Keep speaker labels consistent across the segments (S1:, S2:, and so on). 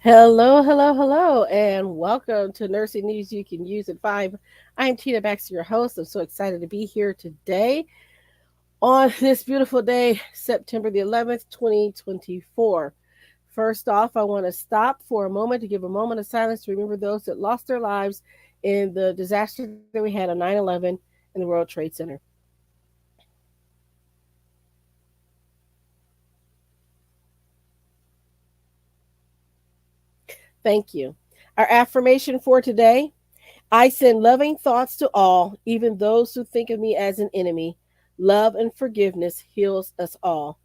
S1: Hello, hello, hello, and welcome to Nursing News You Can Use at 5. I'm Tina Baxter, your host. I'm so excited to be here today on this beautiful day, September the 11th, 2024. First off, I want to stop for a moment to give a moment of silence to remember those that lost their lives in the disaster that we had on 9/11 in the World Trade Center. Thank you. Our affirmation for today: I send loving thoughts to all, even those who think of me as an enemy. Love and forgiveness heals us all.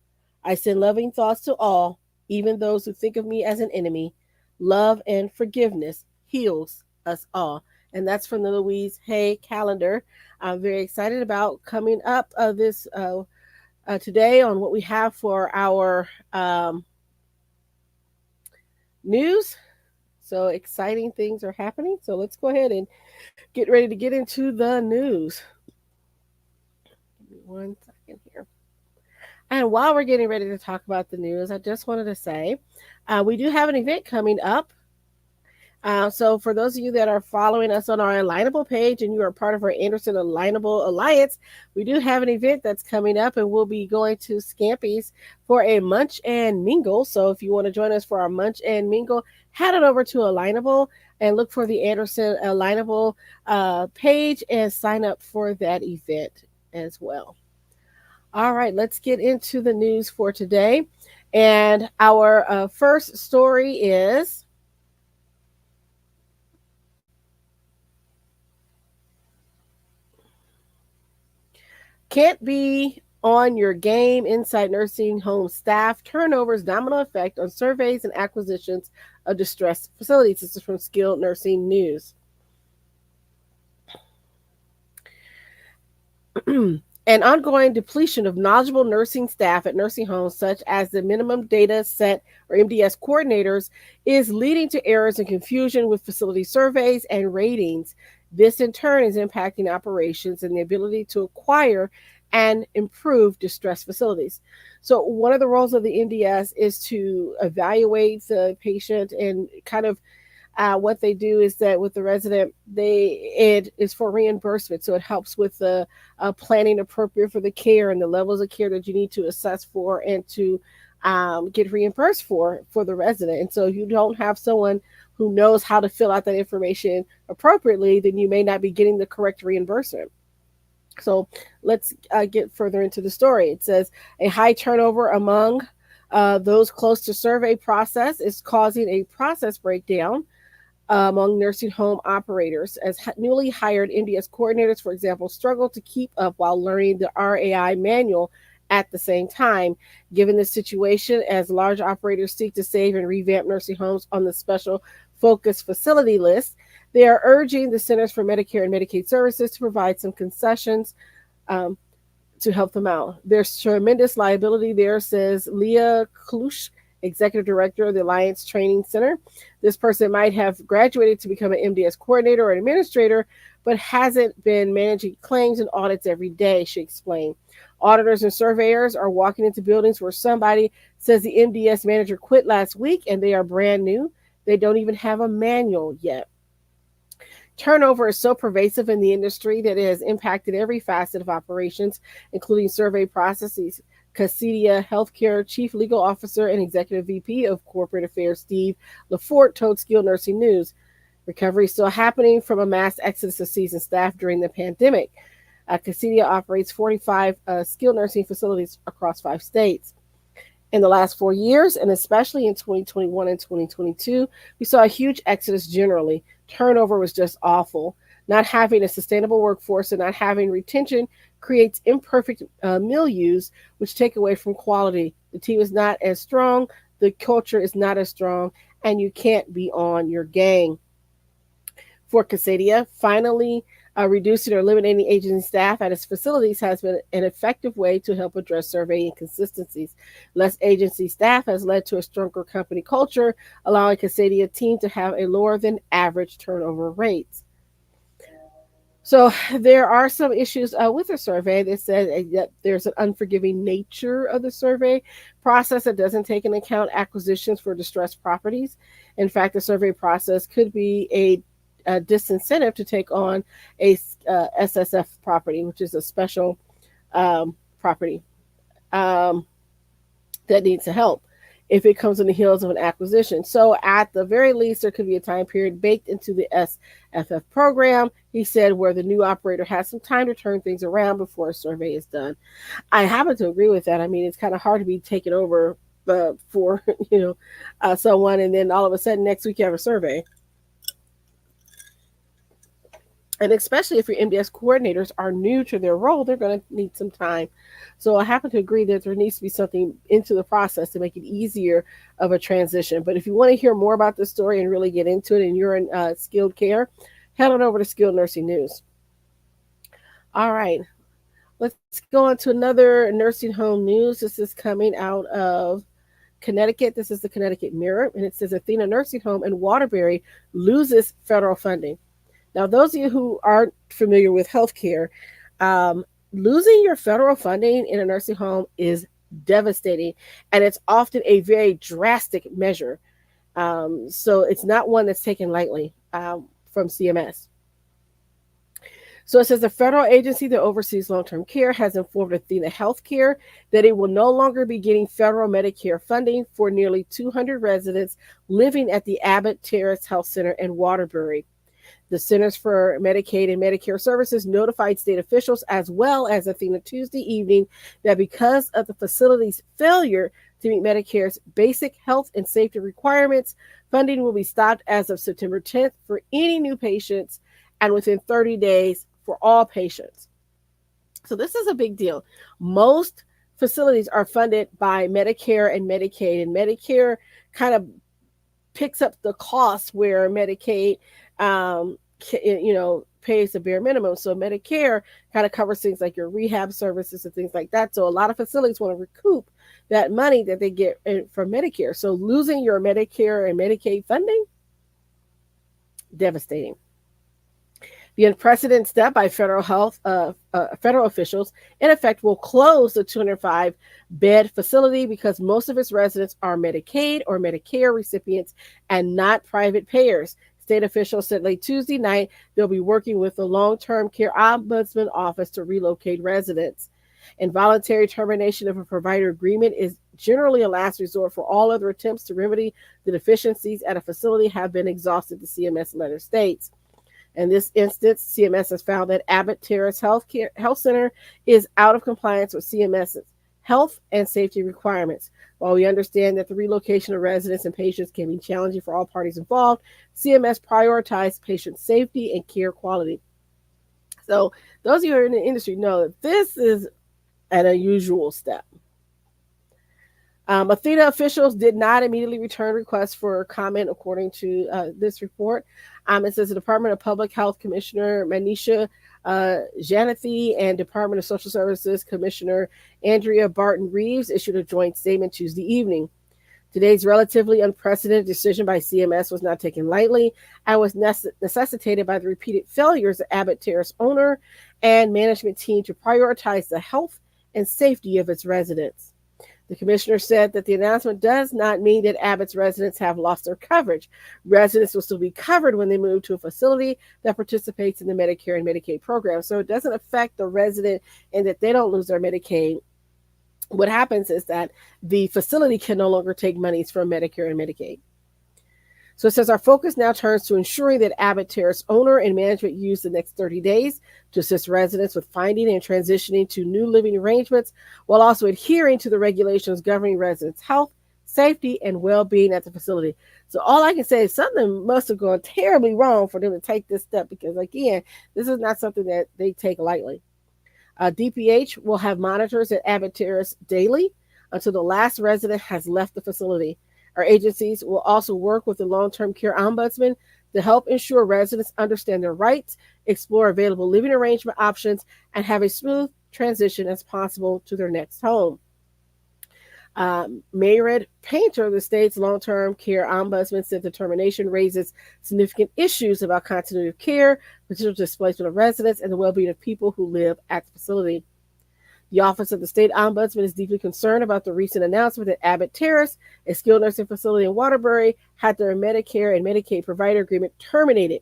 S1: I send loving thoughts to all, even those who think of me as an enemy. Love and forgiveness heals us all. And that's from the Louise Hay calendar. I'm very excited about coming up this today on what we have for our news. So exciting things are happening. So let's go ahead and get ready to get into the news. Give me 1 second here. And while we're getting ready to talk about the news, I just wanted to say we do have an event coming up. So, for those of you that are following us on our Alignable page and you are part of our Anderson Alignable Alliance, we do have an event that's coming up, and we'll be going to Scampy's for a munch and mingle. So, if you want to join us for our munch and mingle, head on over to Alignable and look for the Anderson Alignable page and sign up for that event as well. All right, let's get into the news for today. And our first story is can't be on your game inside nursing home staff turnovers domino effect on surveys and acquisitions of distressed facilities. This is from Skilled Nursing News. An ongoing depletion of knowledgeable nursing staff at nursing homes, such as the minimum data set or MDS coordinators, is leading to errors and confusion with facility surveys and ratings. This, in turn, is impacting operations and the ability to acquire and improve distressed facilities. So, one of the roles of the MDS is to evaluate the patient and kind of what they do is that with the resident, it is for reimbursement, so it helps with the planning appropriate for the care and the levels of care that you need to assess for and to get reimbursed for the resident. And so, if you don't have someone who knows how to fill out that information appropriately, then you may not be getting the correct reimbursement. So let's get further into the story. It says a high turnover among those close to survey process is causing a process breakdown among nursing home operators, as newly hired MDS coordinators, for example, struggle to keep up while learning the RAI manual at the same time. Given this situation, as large operators seek to save and revamp nursing homes on the special focus facility list, they are urging the Centers for Medicare and Medicaid Services to provide some concessions um, to help them out. There's tremendous liability there, says Leah Klush, executive director of the Alliance Training Center. This person might have graduated to become an MDS coordinator or an administrator, but hasn't been managing claims and audits every day, she explained. Auditors and surveyors are walking into buildings where somebody says the MDS manager quit last week and they are brand new. They don't even have a manual yet. Turnover is so pervasive in the industry that it has impacted every facet of operations, including survey processes. Casidia Healthcare Chief Legal Officer and Executive VP of Corporate Affairs Steve LaForte told Skilled Nursing News. Recovery is still happening from a mass exodus of seasoned staff during the pandemic. Casidia operates 45 skilled nursing facilities across 5 states. In the last 4 years, and especially in 2021 and 2022, we saw a huge exodus generally. Turnover was just awful. Not having a sustainable workforce and not having retention creates imperfect milieus, which take away from quality. The team is not as strong, the culture is not as strong, and you can't be on your game. For Casadia, finally reducing or eliminating agency staff at its facilities has been an effective way to help address survey inconsistencies. Less agency staff has led to a stronger company culture, allowing Casadia team to have a lower than average turnover rates. So there are some issues with the survey. They said that there's an unforgiving nature of the survey process that doesn't take into account acquisitions for distressed properties. In fact, the survey process could be a disincentive to take on a SSF property, which is a special property um, that needs help if it comes on the heels of an acquisition. So, at the very least, there could be a time period baked into the SFF program, he said, where the new operator has some time to turn things around before a survey is done. I happen to agree with that. I mean, it's kind of hard to be taken over for someone, and then all of a sudden next week you have a survey. And especially if your MDS coordinators are new to their role, they're going to need some time. So I happen to agree that there needs to be something into the process to make it easier of a transition. But if you want to hear more about this story and really get into it and you're in skilled care, head on over to Skilled Nursing News. All right, let's go on to another nursing home news. This is coming out of Connecticut. This is the Connecticut Mirror, and it says Athena Nursing Home in Waterbury loses federal funding. Now, those of you who aren't familiar with healthcare, losing your federal funding in a nursing home is devastating, and it's often a very drastic measure. So it's not one that's taken lightly from CMS. So it says the federal agency that oversees long-term care has informed Athena Healthcare that it will no longer be getting federal Medicare funding for nearly 200 residents living at the Abbott Terrace Health Center in Waterbury. The Centers for Medicaid and Medicare Services notified state officials as well as Athena Tuesday evening that because of the facility's failure to meet Medicare's basic health and safety requirements, funding will be stopped as of September 10th for any new patients and within 30 days for all patients. So this is a big deal. Most facilities are funded by Medicare and Medicaid, and Medicare kind of picks up the cost where Medicaid pays the bare minimum. So Medicare kind of covers things like your rehab services and things like that. So a lot of facilities want to recoup that money that they get from Medicare. So losing your Medicare and Medicaid funding, devastating. The unprecedented step by federal officials, in effect, will close the 205-bed facility because most of its residents are Medicaid or Medicare recipients and not private payers. State officials said late Tuesday night they'll be working with the Long-Term Care Ombudsman Office to relocate residents. Involuntary termination of a provider agreement is generally a last resort for all other attempts to remedy the deficiencies at a facility have been exhausted, the CMS letter states. In this instance, CMS has found that Abbott Terrace Health Center is out of compliance with CMS's health and safety requirements. While we understand that the relocation of residents and patients can be challenging for all parties involved, CMS prioritized patient safety and care quality. So those of you who are in the industry know that this is an unusual step. Athena officials did not immediately return requests for comment, according to this report. It says the Department of Public Health Commissioner Manisha Janathy and Department of Social Services Commissioner Andrea Barton Reeves issued a joint statement Tuesday evening. Today's relatively unprecedented decision by CMS was not taken lightly and was necessitated by the repeated failures of Abbott Terrace owner and management team to prioritize the health and safety of its residents. The commissioner said that the announcement does not mean that Abbott's residents have lost their coverage. Residents will still be covered when they move to a facility that participates in the Medicare and Medicaid program. So it doesn't affect the resident in that they don't lose their Medicaid. What happens is that the facility can no longer take monies from Medicare and Medicaid. So it says our focus now turns to ensuring that Abbott Terrace owner and management use the next 30 days to assist residents with finding and transitioning to new living arrangements while also adhering to the regulations governing residents' health, safety, and well-being at the facility. So all I can say is something must have gone terribly wrong for them to take this step because, again, this is not something that they take lightly. DPH will have monitors at Abbott Terrace daily until the last resident has left the facility. Our agencies will also work with the Long-Term Care Ombudsman to help ensure residents understand their rights, explore available living arrangement options, and have a smooth transition as possible to their next home. Mayred Painter, the state's long-term care ombudsman, said the termination raises significant issues about continuity of care, potential displacement of residents, and the well-being of people who live at the facility. The Office of the State Ombudsman is deeply concerned about the recent announcement that Abbott Terrace, a skilled nursing facility in Waterbury, had their Medicare and Medicaid provider agreement terminated.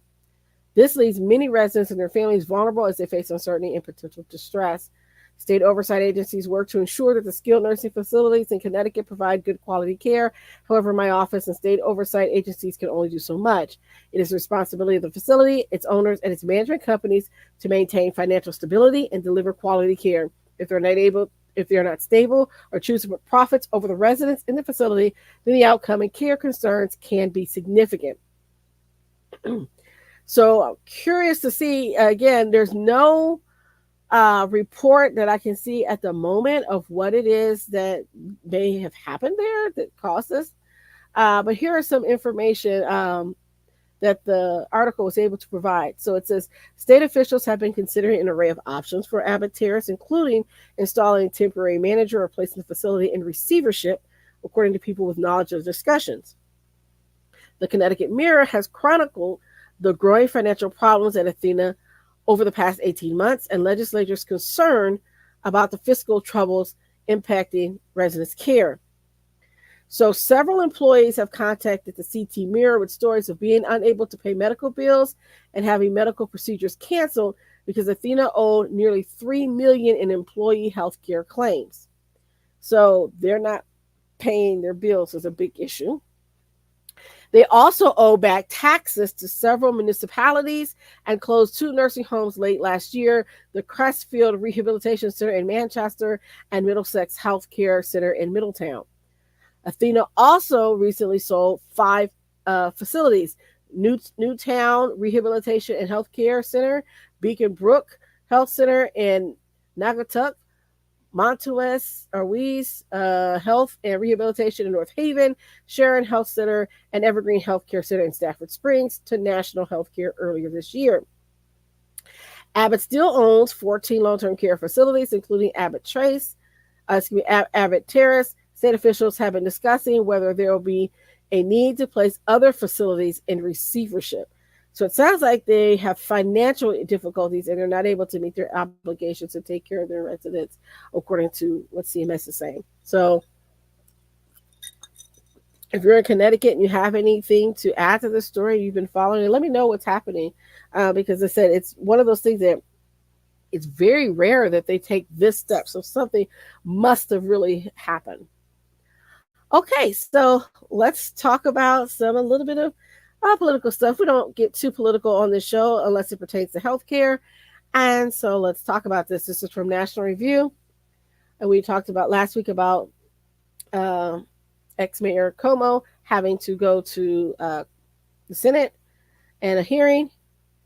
S1: This leaves many residents and their families vulnerable as they face uncertainty and potential distress. State oversight agencies work to ensure that the skilled nursing facilities in Connecticut provide good quality care. However, my office and state oversight agencies can only do so much. It is the responsibility of the facility, its owners, and its management companies to maintain financial stability and deliver quality care. If they're not stable or choose to put profits over the residents in the facility, then the outcome and care concerns can be significant. So I'm curious to see, again, there's no report that I can see at the moment of what it is that may have happened there that caused this. But here is some information that the article was able to provide. So it says state officials have been considering an array of options for Abbott Terrace, including installing a temporary manager or placing the facility in receivership, according to people with knowledge of the discussions. The Connecticut Mirror has chronicled the growing financial problems at Athena over the past 18 months and legislators' concern about the fiscal troubles impacting residents' care. So several employees have contacted the CT Mirror with stories of being unable to pay medical bills and having medical procedures canceled because Athena owed nearly $3 million in employee health care claims. So they're not paying their bills is a big issue. They also owe back taxes to several municipalities and closed 2 nursing homes late last year, the Crestfield Rehabilitation Center in Manchester and Middlesex Health Care Center in Middletown. Athena also recently sold 5 facilities: Newtown Rehabilitation and Health Care Center, Beacon Brook Health Center in Naugatuck, Montues Health and Rehabilitation in North Haven, Sharon Health Center, and Evergreen Health Care Center in Stafford Springs to National Healthcare earlier this year. Abbott still owns 14 long-term care facilities, including Abbott Terrace. State officials have been discussing whether there will be a need to place other facilities in receivership. So it sounds like they have financial difficulties and they're not able to meet their obligations to take care of their residents, according to what CMS is saying. So if you're in Connecticut and you have anything to add to this story, you've been following it, let me know what's happening. Because I said, it's one of those things that it's very rare that they take this step. So something must have really happened. Okay, so let's talk about a little bit of political stuff. We don't get too political on this show unless it pertains to healthcare. And so let's talk about this. This is from National Review. And we talked about last week about ex-Mayor Cuomo having to go to the Senate and a hearing.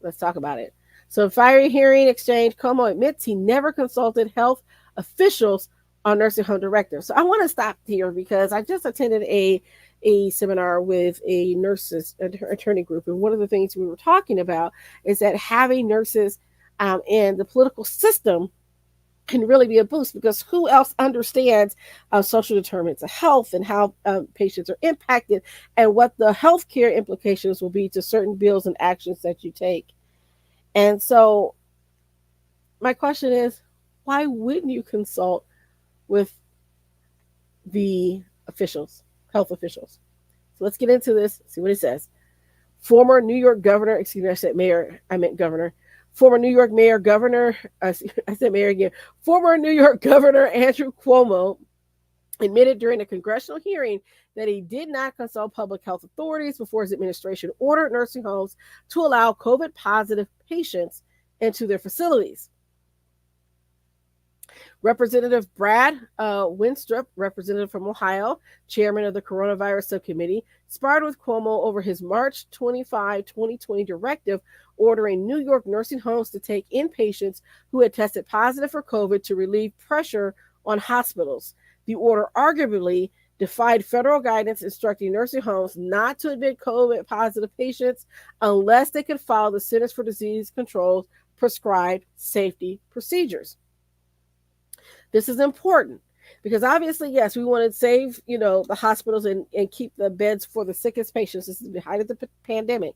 S1: Let's talk about it. So, fiery hearing exchange, Cuomo admits he never consulted health officials on nursing home directors. So I want to stop here because I just attended a seminar with a nurses attorney group. And one of the things we were talking about is that having nurses in the political system can really be a boost, because who else understands social determinants of health and how patients are impacted and what the healthcare implications will be to certain bills and actions that you take. And so my question is, why wouldn't you consult with the officials, health officials? So let's get into this, see what it says. Former New York governor, excuse me, I said mayor, I meant governor. Former New York mayor governor, I said mayor again. Former New York governor Andrew Cuomo admitted during a congressional hearing that he did not consult public health authorities before his administration ordered nursing homes to allow COVID-positive patients into their facilities. Representative Brad Winstrup, representative from Ohio, chairman of the coronavirus subcommittee, sparred with Cuomo over his March 25, 2020 directive ordering New York nursing homes to take in patients who had tested positive for COVID to relieve pressure on hospitals. The order arguably defied federal guidance instructing nursing homes not to admit COVID-positive patients unless they could follow the Centers for Disease Control's prescribed safety procedures. This is important. Because obviously, yes, we want to save, the hospitals and keep the beds for the sickest patients. This is the height of the pandemic.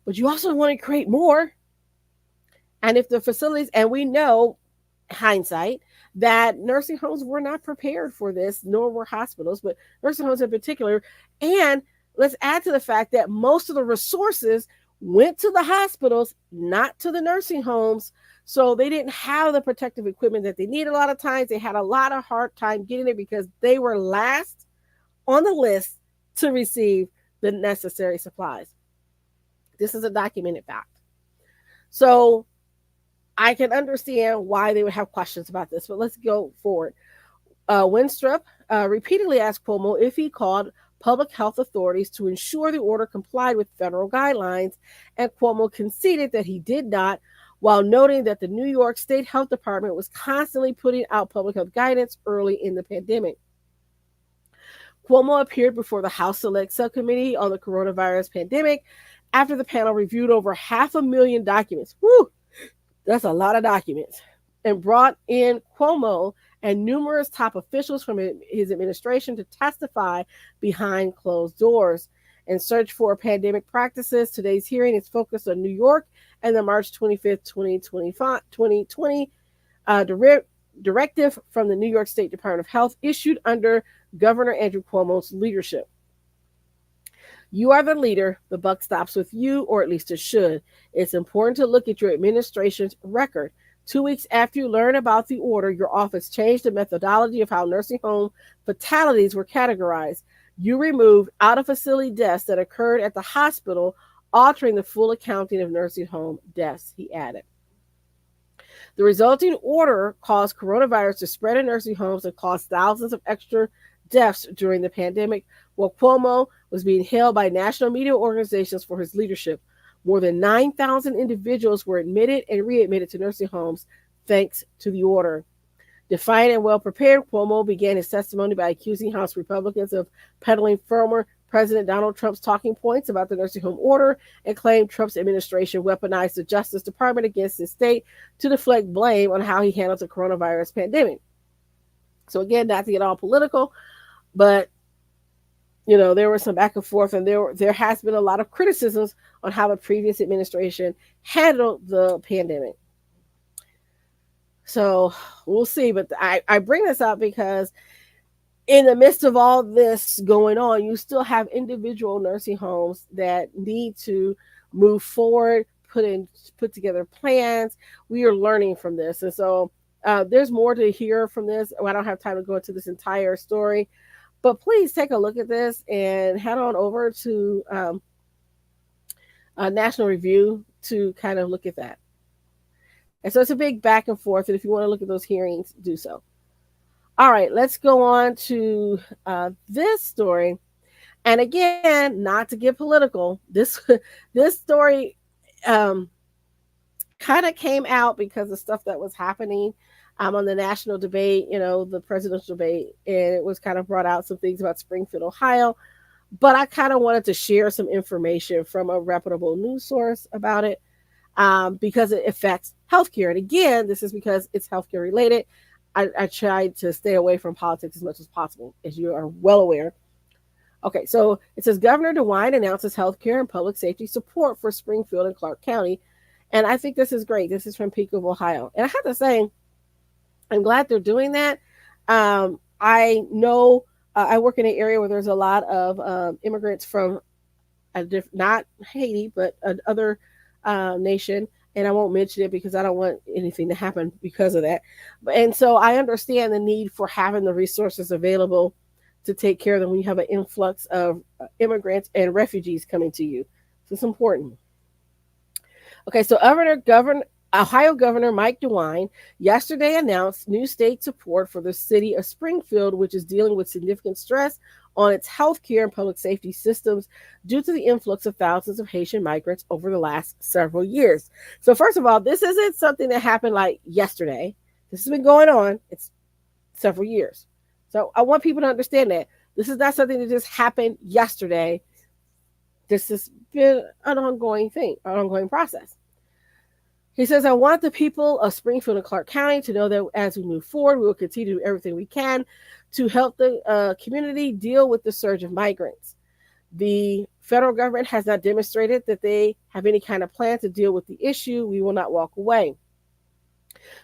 S1: But you also want to create more. And if the facilities, and we know, hindsight, that nursing homes were not prepared for this, nor were hospitals, but nursing homes in particular. And let's add to the fact that most of the resources went to the hospitals, not to the nursing homes. So they didn't have the protective equipment that they need a lot of times. They had a lot of hard time getting it because they were last on the list to receive the necessary supplies. This is a documented fact. So I can understand why they would have questions about this, but let's go forward. Winstrup repeatedly asked Cuomo if he called public health authorities to ensure the order complied with federal guidelines, and Cuomo conceded that he did not, while noting that the New York State Health Department was constantly putting out public health guidance early in the pandemic. Cuomo appeared before the House Select Subcommittee on the coronavirus pandemic after the panel reviewed over 500,000 documents. Woo! That's a lot of documents. And brought in Cuomo and numerous top officials from his administration to testify behind closed doors and search for pandemic practices. Today's hearing is focused on New York and the March 25th, 2020 directive from the New York State Department of Health issued under Governor Andrew Cuomo's leadership. You are the leader. The buck stops with you, or at least it should. It's important to look at your administration's record. 2 weeks after you learn about the order, your office changed the methodology of how nursing home fatalities were categorized. You removed out-of-facility deaths that occurred at the hospital, altering the full accounting of nursing home deaths, he added. The resulting order caused coronavirus to spread in nursing homes and caused thousands of extra deaths during the pandemic, while Cuomo was being hailed by national media organizations for his leadership. More than 9,000 individuals were admitted and readmitted to nursing homes thanks to the order. Defiant and well prepared, Cuomo began his testimony by accusing House Republicans of peddling former President Donald Trump's talking points about the nursing home order and claimed Trump's administration weaponized the Justice Department against his state to deflect blame on how he handled the coronavirus pandemic. So again, not to get all political, but there was some back and forth, and there has been a lot of criticisms on how the previous administration handled the pandemic. So we'll see. But I bring this up because in the midst of all this going on, you still have individual nursing homes that need to move forward, put together plans. We are learning from this. And so there's more to hear from this. I don't have time to go into this entire story, but please take a look at this and head on over to National Review to kind of look at that. And so it's a big back and forth. And if you want to look at those hearings, do so. All right, let's go on to this story. And again, not to get political, this story kind of came out because of stuff that was happening on the national debate, the presidential debate, and it was kind of brought out some things about Springfield, Ohio. But I kind of wanted to share some information from a reputable news source about it because it affects healthcare. And again, this is because it's healthcare related. I tried to stay away from politics as much as possible, as you are well aware. Okay, so it says Governor DeWine announces healthcare and public safety support for Springfield and Clark County. And I think this is great. This is from Peak of Ohio. And I have to say, I'm glad they're doing that. I know I work in an area where there's a lot of immigrants from not Haiti, but another nation. And I won't mention it because I don't want anything to happen because of that. And so I understand the need for having the resources available to take care of them when you have an influx of immigrants and refugees coming to you. So it's important. Okay, so Ohio Governor Mike DeWine yesterday announced new state support for the city of Springfield, which is dealing with significant stress on its healthcare and public safety systems due to the influx of thousands of Haitian migrants over the last several years. So first of all, this isn't something that happened like yesterday. This has been going on. It's several years. So I want people to understand that this is not something that just happened yesterday. This has been an ongoing thing, an ongoing process. He says, I want the people of Springfield and Clark County to know that as we move forward, we will continue to do everything we can to help the community deal with the surge of migrants. The federal government has not demonstrated that they have any kind of plan to deal with the issue. We will not walk away.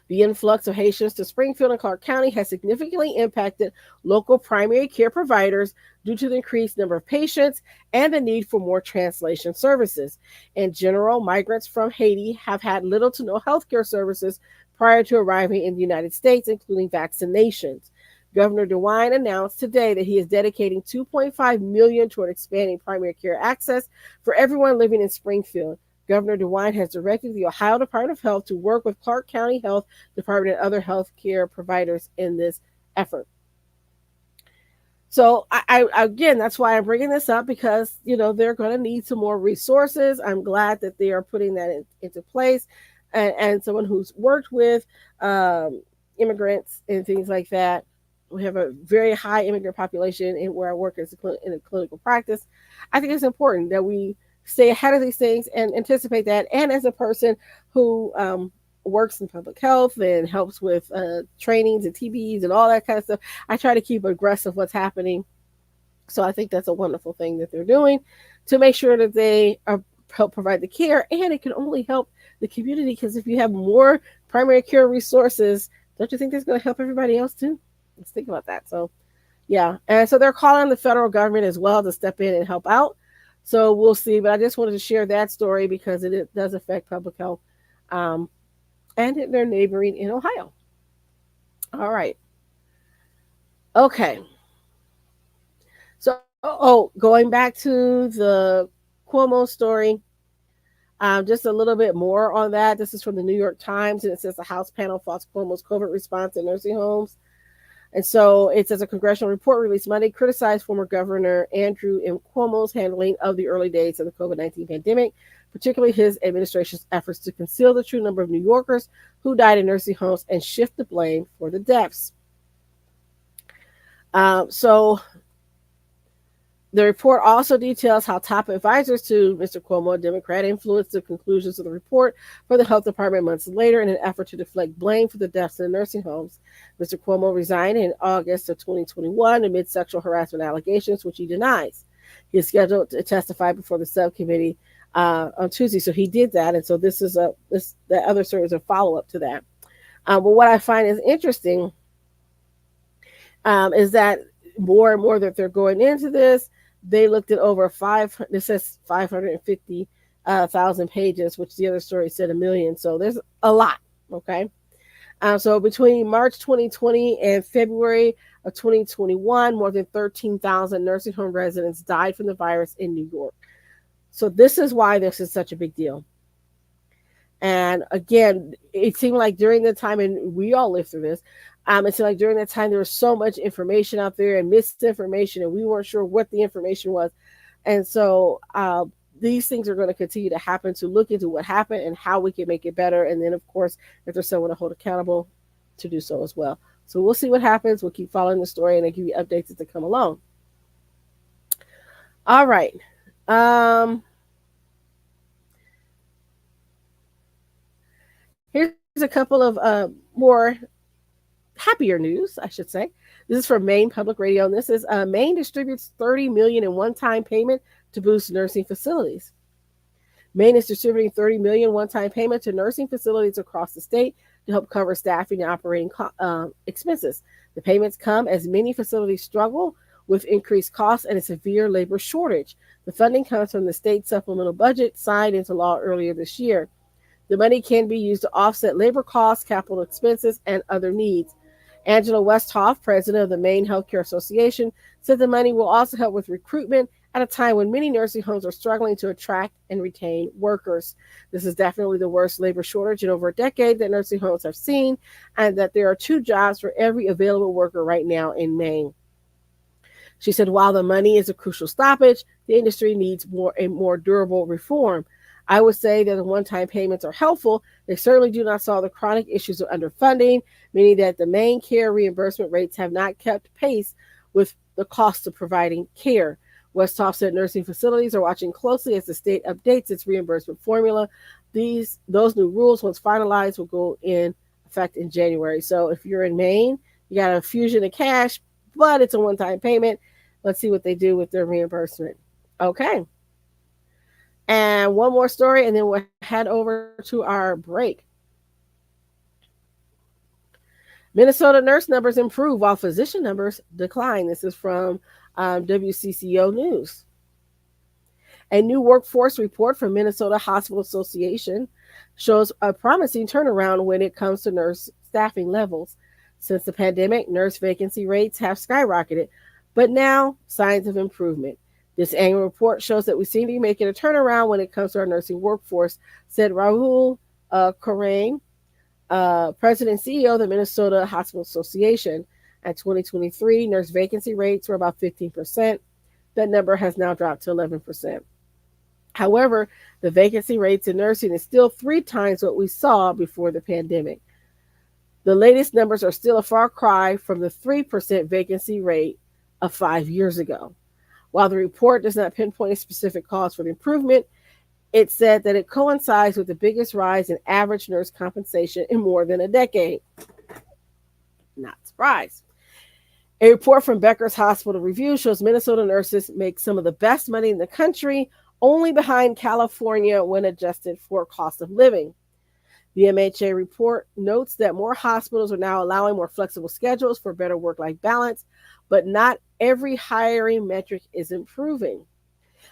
S1: The influx of Haitians to Springfield and Clark County has significantly impacted local primary care providers due to the increased number of patients and the need for more translation services. In general, migrants from Haiti have had little to no healthcare services prior to arriving in the United States, including vaccinations. Governor DeWine announced today that he is dedicating $2.5 million toward expanding primary care access for everyone living in Springfield. Governor DeWine has directed the Ohio Department of Health to work with Clark County Health Department and other health care providers in this effort. So I again, that's why I'm bringing this up, because they're going to need some more resources. I'm glad that they are putting that into place, and someone who's worked with immigrants and things like that. We have a very high immigrant population in where I work in a clinical practice. I think it's important that we stay ahead of these things and anticipate that. And as a person who works in public health and helps with trainings and TBs and all that kind of stuff, I try to keep abreast of what's happening. So I think that's a wonderful thing that they're doing to make sure that they help provide the care. And it can only help the community, because if you have more primary care resources, don't you think that's going to help everybody else too? Let's think about that. So, yeah. And so they're calling on the federal government as well to step in and help out. So we'll see. But I just wanted to share that story because it does affect public health and they're neighboring in Ohio. All right. Okay. So, going back to the Cuomo story, just a little bit more on that. This is from the New York Times, and it says the House panel fought Cuomo's COVID response in nursing homes. And so it says a congressional report released Monday criticized former Governor Andrew M. Cuomo's handling of the early days of the COVID-19 pandemic, particularly his administration's efforts to conceal the true number of New Yorkers who died in nursing homes and shift the blame for the deaths. So the report also details how top advisors to Mr. Cuomo, a Democrat, influenced the conclusions of the report for the health department months later in an effort to deflect blame for the deaths in the nursing homes. Mr. Cuomo resigned in August of 2021 amid sexual harassment allegations, which he denies. He is scheduled to testify before the subcommittee on Tuesday, so he did that, and so this is the other story is a follow-up to that. But what I find is interesting is that more and more that they're going into this. They looked at over 550,000 pages, which the other story said 1 million. So there's a lot. Okay. So between March 2020 and February of 2021, more than 13,000 nursing home residents died from the virus in New York. So this is why this is such a big deal. And again, it seemed like during the time, and we all lived through this, it seemed like during that time there was so much information out there and misinformation, and we weren't sure what the information was. And so these things are going to continue to happen, to look into what happened and how we can make it better. And then, of course, if there's someone to hold accountable, to do so as well. So we'll see what happens. We'll keep following the story and I'll give you updates as they come along. All right. Here's a couple of more happier news, I should say. This is from Maine Public Radio, and this is Maine distributes $30 million in one-time payment to boost nursing facilities. Maine is distributing $30 million one-time payment to nursing facilities across the state to help cover staffing and operating expenses. The payments come as many facilities struggle with increased costs and a severe labor shortage. The funding comes from the state supplemental budget signed into law earlier this year. The money can be used to offset labor costs, capital expenses, and other needs. Angela Westhoff, president of the Maine Healthcare Association, said the money will also help with recruitment at a time when many nursing homes are struggling to attract and retain workers. This is definitely the worst labor shortage in over a decade that nursing homes have seen, and that there are 2 jobs for every available worker right now in Maine. She said, while the money is a crucial stoppage, the industry needs a more durable reform. I would say that the one-time payments are helpful. They certainly do not solve the chronic issues of underfunding, meaning that the Maine care reimbursement rates have not kept pace with the cost of providing care. Westhoff said nursing facilities are watching closely as the state updates its reimbursement formula Those new rules, once finalized, will go in effect in January. So if you're in Maine, you got a fusion of cash, but it's a one-time payment. Let's see what they do with their reimbursement. Okay. And one more story, and then we'll head over to our break. Minnesota nurse numbers improve while physician numbers decline. This is from WCCO News. A new workforce report from Minnesota Hospital Association shows a promising turnaround when it comes to nurse staffing levels. Since the pandemic, nurse vacancy rates have skyrocketed, but now signs of improvement. This annual report shows that we seem to be making a turnaround when it comes to our nursing workforce, said Rahul Karang, President and CEO of the Minnesota Hospital Association. At 2023, nurse vacancy rates were about 15%. That number has now dropped to 11%. However, the vacancy rates in nursing is still 3 times what we saw before the pandemic. The latest numbers are still a far cry from the 3% vacancy rate of 5 years ago. While the report does not pinpoint a specific cause for the improvement, it said that it coincides with the biggest rise in average nurse compensation in more than a decade. Not surprised. A report from Becker's Hospital Review shows Minnesota nurses make some of the best money in the country, only behind California when adjusted for cost of living. The MHA report notes that more hospitals are now allowing more flexible schedules for better work-life balance, but not every hiring metric is improving.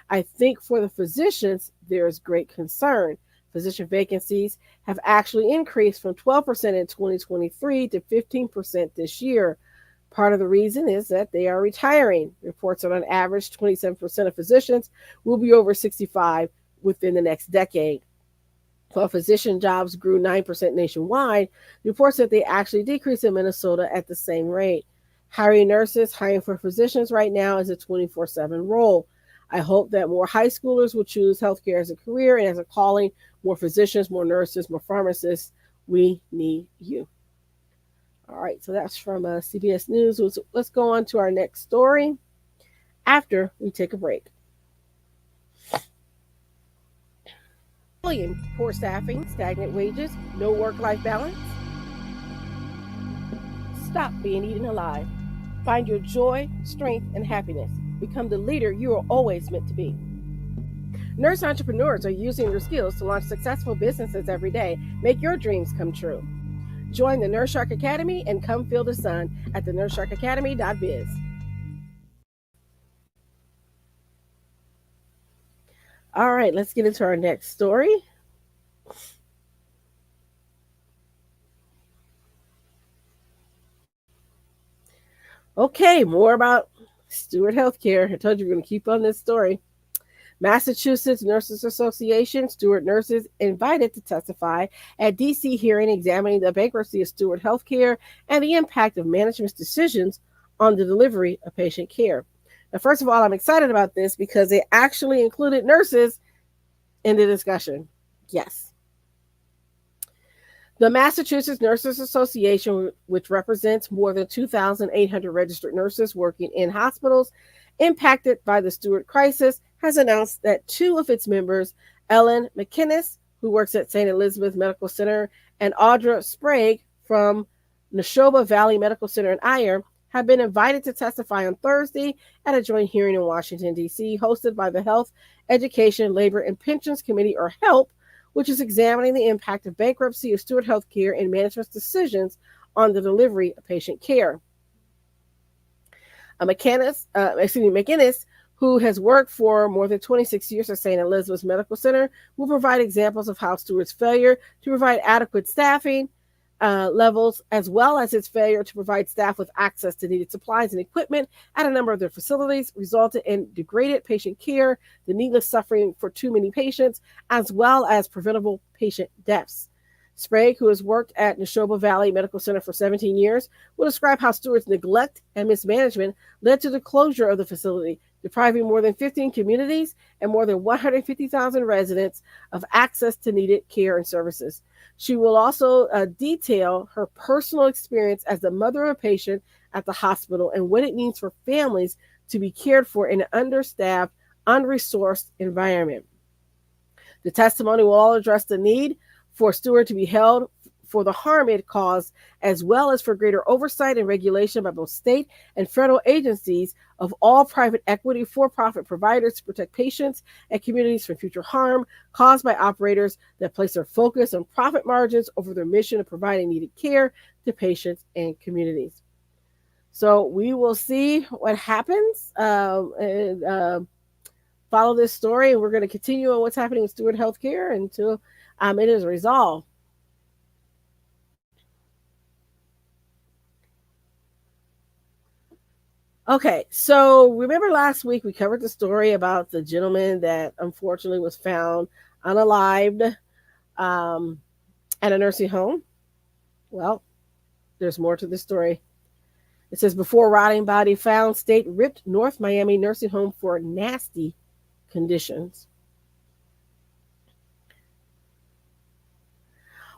S1: I think for the physicians, there is great concern. Physician vacancies have actually increased from 12% in 2023 to 15% this year. Part of the reason is that they are retiring. Reports that on average 27% of physicians will be over 65 within the next decade. While physician jobs grew 9% nationwide, reports that they actually decreased in Minnesota at the same rate. Hiring for physicians right now is a 24/7 role. I hope that more high schoolers will choose healthcare as a career and as a calling. More physicians, more nurses, more pharmacists. We need you. All right, so that's from CBS News. Let's go on to our next story after we take a break. Poor staffing, stagnant wages, no work-life balance. Stop being eaten alive. Find your joy, strength, and happiness. Become the leader you are always meant to be. Nurse entrepreneurs are using their skills to launch successful businesses every day. Make your dreams come true. Join the Nurse Shark Academy and come feel the sun at thenurssharkacademy.biz. All right, let's get into our next story. Okay, more about Steward Healthcare. I told you we're going to keep on this story. Massachusetts Nurses Association Steward nurses invited to testify at DC hearing examining the bankruptcy of Steward Healthcare and the impact of management's decisions on the delivery of patient care. Now, first of all, I'm excited about this because they actually included nurses in the discussion. Yes. The Massachusetts Nurses Association, which represents more than 2,800 registered nurses working in hospitals impacted by the Steward crisis, has announced that 2 of its members, Ellen McInnes, who works at St. Elizabeth Medical Center, and Audra Sprague from Neshoba Valley Medical Center in Ayer, have been invited to testify on Thursday at a joint hearing in Washington, D.C., hosted by the Health, Education, Labor, and Pensions Committee, or HELP, which is examining the impact of bankruptcy of Steward Healthcare and management's decisions on the delivery of patient care. McInnes, who has worked for more than 26 years at St. Elizabeth's Medical Center, will provide examples of how Steward's failure to provide adequate staffing levels, as well as its failure to provide staff with access to needed supplies and equipment at a number of their facilities, resulted in degraded patient care, the needless suffering for too many patients, as well as preventable patient deaths. Sprague, who has worked at Neshoba Valley Medical Center for 17 years, will describe how Steward's neglect and mismanagement led to the closure of the facility, depriving more than 15 communities and more than 150,000 residents of access to needed care and services. She will also detail her personal experience as the mother of a patient at the hospital and what it means for families to be cared for in an understaffed, unresourced environment. The testimony will all address the need for Stewart to be held for the harm it caused, as well as for greater oversight and regulation by both state and federal agencies of all private equity for-profit providers to protect patients and communities from future harm caused by operators that place their focus on profit margins over their mission of providing needed care to patients and communities. So we will see what happens and follow this story, and we're going to continue on what's happening with Stewart Healthcare until it is resolved. Okay, so remember last week we covered the story about the gentleman that unfortunately was found unalived at a nursing home? Well, there's more to the story. It says, before rotting body found, state ripped North Miami nursing home for nasty conditions.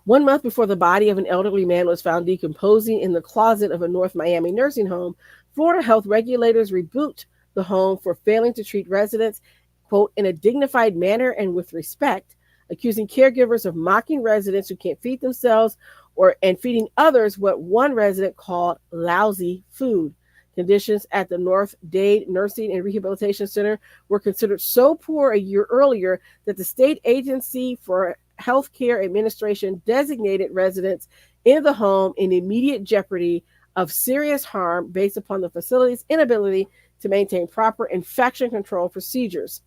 S1: 1 month before the body of an elderly man was found decomposing in the closet of a North Miami nursing home, Florida health regulators rebuked the home for failing to treat residents, quote, in a dignified manner and with respect, accusing caregivers of mocking residents who can't feed themselves and feeding others what one resident called lousy food. Conditions at the North Dade Nursing and Rehabilitation Center were considered so poor a year earlier that the state agency for healthcare administration designated residents in the home in immediate jeopardy of serious harm based upon the facility's inability to maintain proper infection control procedures.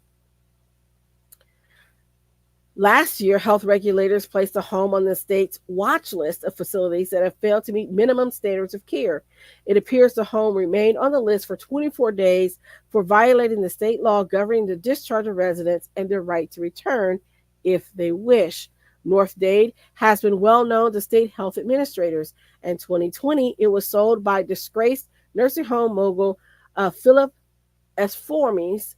S1: Last year, health regulators placed the home on the state's watch list of facilities that have failed to meet minimum standards of care. It appears the home remained on the list for 24 days for violating the state law governing the discharge of residents and their right to return if they wish. North Dade has been well known to state health administrators. In 2020, it was sold by disgraced nursing home mogul Philip S. Formes,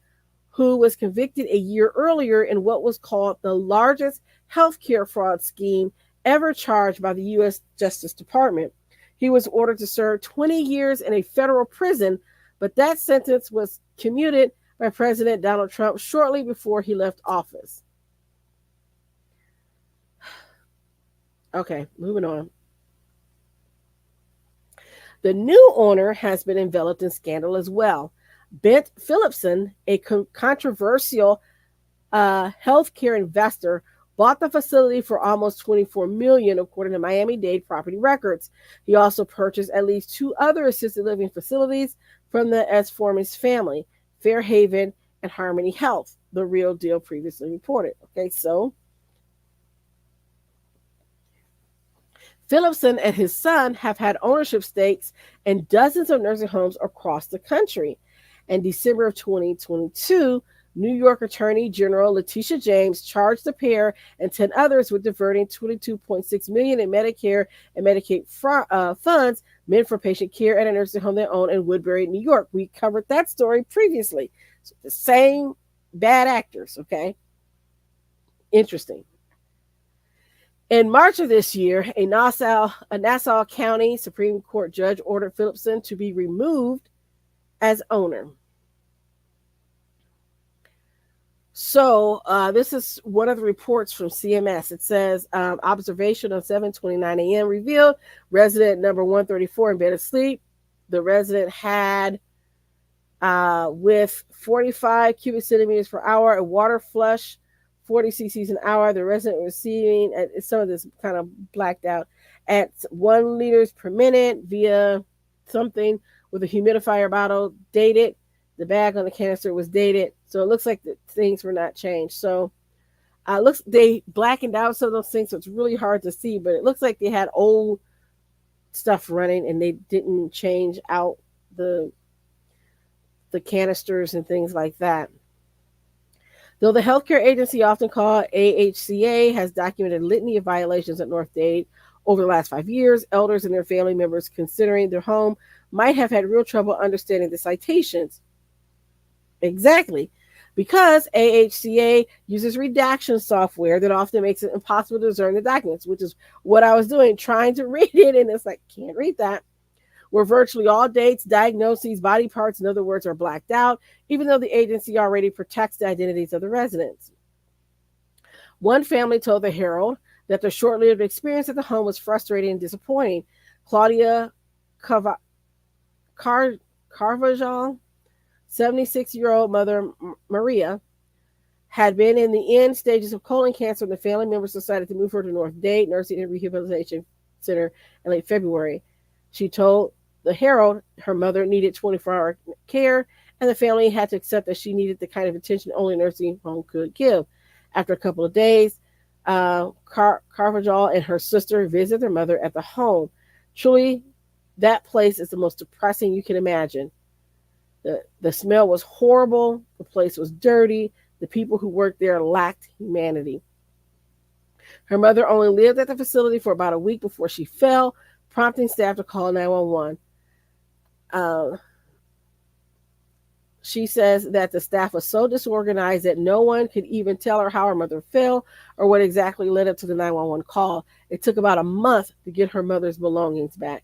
S1: who was convicted a year earlier in what was called the largest healthcare fraud scheme ever charged by the U.S. Justice Department. He was ordered to serve 20 years in a federal prison, but that sentence was commuted by President Donald Trump shortly before he left office. Okay, moving on. The new owner has been enveloped in scandal as well. Bent Phillipson, a controversial healthcare investor, bought the facility for almost $24 million, according to Miami-Dade property records. He also purchased at least 2 other assisted living facilities from the S. Formes family, Fairhaven and Harmony Health, the Real Deal previously reported. Okay, so Phillipson and his son have had ownership stakes in dozens of nursing homes across the country. In December of 2022, New York Attorney General Letitia James charged the pair and 10 others with diverting $22.6 million in Medicare and Medicaid funds meant for patient care at a nursing home they own in Woodbury, New York. We covered that story previously. So the same bad actors, okay? Interesting. In March of this year, a Nassau County Supreme Court judge ordered Phillipson to be removed as owner. So this is one of the reports from CMS. It says observation on 7:29 a.m. revealed resident number 134 in bed asleep. The resident had with 45 cubic centimeters per hour a water flush, 40 cc's an hour. The resident receiving some of this kind of blacked out at 1 liters per minute via something with a humidifier bottle dated. The bag on the canister was dated, so it looks like the things were not changed. So they blackened out some of those things, so it's really hard to see, but it looks like they had old stuff running and they didn't change out the canisters and things like that. Though the healthcare agency, often called AHCA, has documented a litany of violations at North Dade over the last 5 years, elders and their family members considering their home might have had real trouble understanding the citations. Exactly. Because AHCA uses redaction software that often makes it impossible to discern the documents, which is what I was doing, trying to read it, and it's like, can't read that. Where virtually all dates, diagnoses, body parts, in other words, are blacked out, even though the agency already protects the identities of the residents. One family told the Herald that their short lived experience at the home was frustrating and disappointing. Claudia Car- Carvajal, 76-year-old mother Maria, had been in the end stages of colon cancer, and the family members decided to move her to North Dade Nursing and Rehabilitation Center in late February. She told the Herald her mother needed 24-hour care, and the family had to accept that she needed the kind of attention only a nursing home could give. After a couple of days, Carvajal and her sister visited their mother at the home. Truly, that place is the most depressing you can imagine. The smell was horrible. The place was dirty. The people who worked there lacked humanity. Her mother only lived at the facility for about a week before she fell, prompting staff to call 911. Uh, she says that the staff was so disorganized that no one could even tell her how her mother fell or what exactly led up to the 911 call. It took about a month to get her mother's belongings back.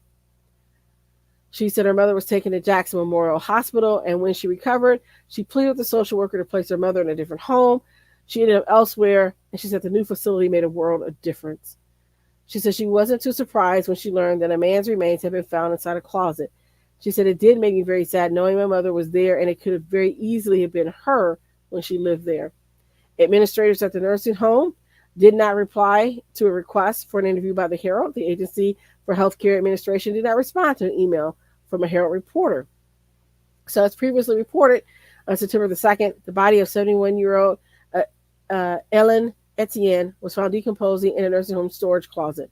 S1: She said her mother was taken to Jackson Memorial Hospital, and when she recovered, she pleaded with the social worker to place her mother in a different home. She ended up elsewhere, and she said the new facility made a world of difference. She said she wasn't too surprised when she learned that a man's remains had been found inside a closet. She said it did make me very sad knowing my mother was there, and it could have very easily have been her when she lived there. Administrators at the nursing home did not reply to a request for an interview by the Herald. The Agency for Healthcare Administration did not respond to an email from a Herald reporter. So, as previously reported, on September the 2nd, the body of 71-year-old Ellen Etienne was found decomposing in a nursing home storage closet.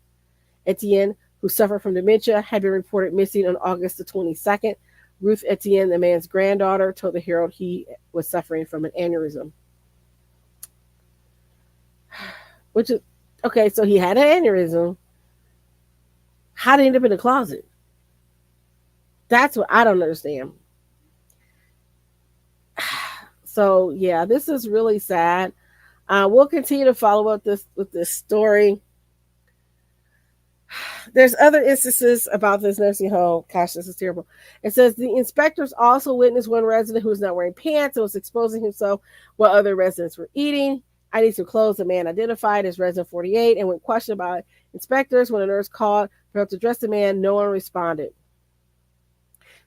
S1: Etienne, who suffered from dementia, had been reported missing on August the 22nd. Ruth Etienne, the man's granddaughter, told the Herald he was suffering from an aneurysm. Which is, okay, so he had an aneurysm. How did he end up in the closet? That's what I don't understand. So yeah, this is really sad. We'll continue to follow up with this story. There's other instances about this nursing home. Gosh, this is terrible. It says the inspectors also witnessed one resident who was not wearing pants and was exposing himself while other residents were eating. I need some clothes. The man identified as resident 48, and when questioned by inspectors, when a nurse called for help to dress the man, no one responded.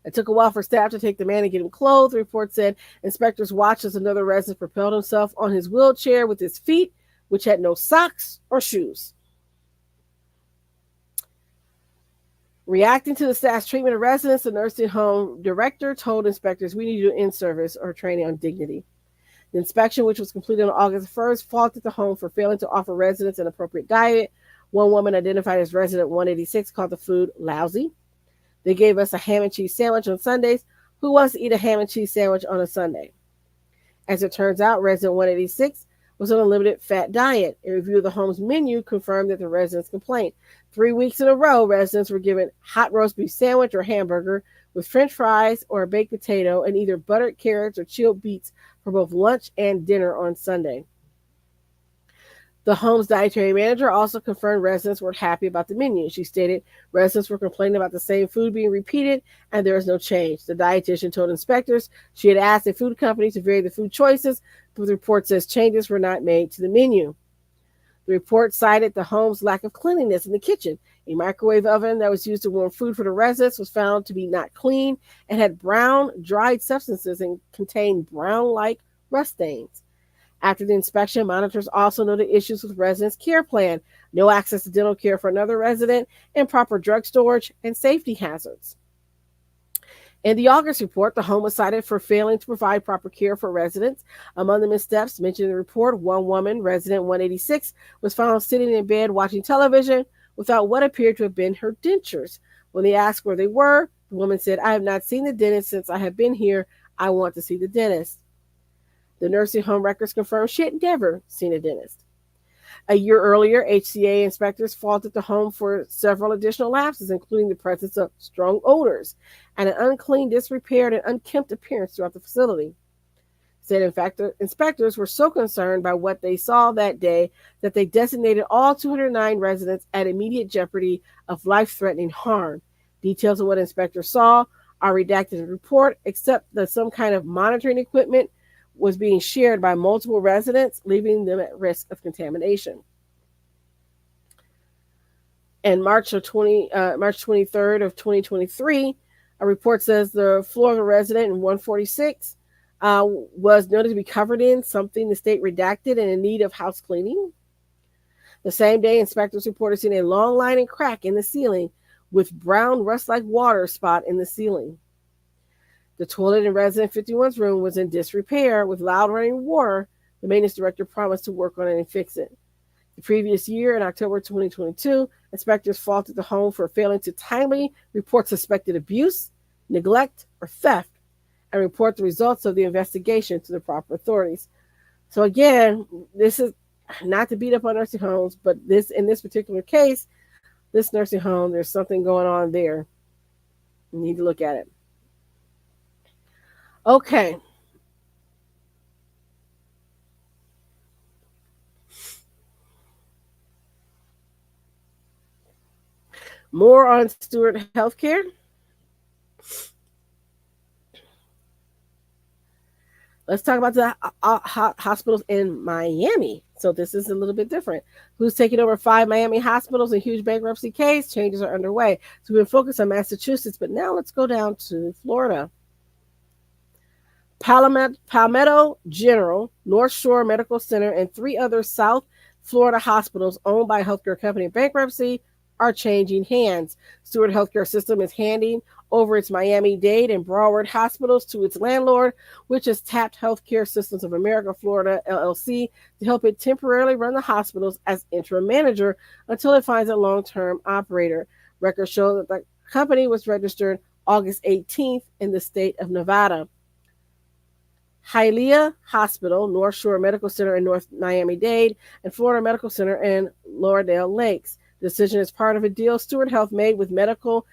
S1: It took a while for staff to take the man and get him clothed. The report said inspectors watched as another resident propelled himself on his wheelchair with his feet, which had no socks or shoes. Reacting to the staff's treatment of residents, the nursing home director told inspectors, "We need you to end service or training on dignity." The inspection, which was completed on August 1st, faulted the home for failing to offer residents an appropriate diet. One woman, identified as resident 186, called the food lousy. They gave us a ham and cheese sandwich on Sundays. Who wants to eat a ham and cheese sandwich on a Sunday? As it turns out, resident 186 was on a limited fat diet. A review of the home's menu confirmed that the residents complained. 3 weeks in a row, residents were given hot roast beef sandwich or hamburger with french fries or a baked potato and either buttered carrots or chilled beets for both lunch and dinner on Sunday. The home's dietary manager also confirmed residents weren't happy about the menu. She stated residents were complaining about the same food being repeated and there was no change. The dietitian told inspectors she had asked the food company to vary the food choices, but the report says changes were not made to the menu. The report cited the home's lack of cleanliness in the kitchen. A microwave oven that was used to warm food for the residents was found to be not clean and had brown, dried substances and contained brown-like rust stains. After the inspection, monitors also noted issues with residents' care plan, no access to dental care for another resident, improper drug storage, and safety hazards. In the August report, the home was cited for failing to provide proper care for residents. Among the missteps mentioned in the report, one woman, resident 186, was found sitting in bed watching television without what appeared to have been her dentures. When they asked where they were, the woman said, "I have not seen the dentist since I have been here. I want to see the dentist." The nursing home records confirmed she had never seen a dentist. A year earlier, HCA inspectors faulted the home for several additional lapses, including the presence of strong odors and an unclean, disrepaired, and unkempt appearance throughout the facility. Said in fact, the inspectors were so concerned by what they saw that day that they designated all 209 residents at immediate jeopardy of life-threatening harm. Details of what inspectors saw are redacted in the report, except that some kind of monitoring equipment was being shared by multiple residents, leaving them at risk of contamination. And March 23rd of 2023, a report says the floor of a resident in 146 was noted to be covered in something the state redacted and in need of house cleaning. The same day, inspectors reported seeing a long line and crack in the ceiling with brown rust-like water spot in the ceiling. The toilet in resident 51's room was in disrepair with loud running water. The maintenance director promised to work on it and fix it. The previous year, in October 2022, inspectors faulted the home for failing to timely report suspected abuse, neglect, or theft, and report the results of the investigation to the proper authorities. So again, this is not to beat up on nursing homes, but in this particular case, this nursing home, there's something going on there. You need to look at it. Okay. More on Steward Healthcare. Let's talk about the hospitals in Miami. So this is a little bit different. Who's taking over 5 Miami hospitals in huge bankruptcy case? Changes are underway. So we've been focused on Massachusetts, but now let's go down to Florida. Palmetto General, North Shore Medical Center, and 3 other South Florida hospitals owned by a healthcare company in bankruptcy are changing hands. Steward Healthcare System is handing over its Miami-Dade and Broward hospitals to its landlord, which has tapped Healthcare Systems of America Florida, LLC, to help it temporarily run the hospitals as interim manager until it finds a long-term operator. Records show that the company was registered August 18th in the state of Nevada. Hialeah Hospital, North Shore Medical Center in North Miami-Dade, and Florida Medical Center in Lauderdale Lakes. The decision is part of a deal Steward Health made with Medical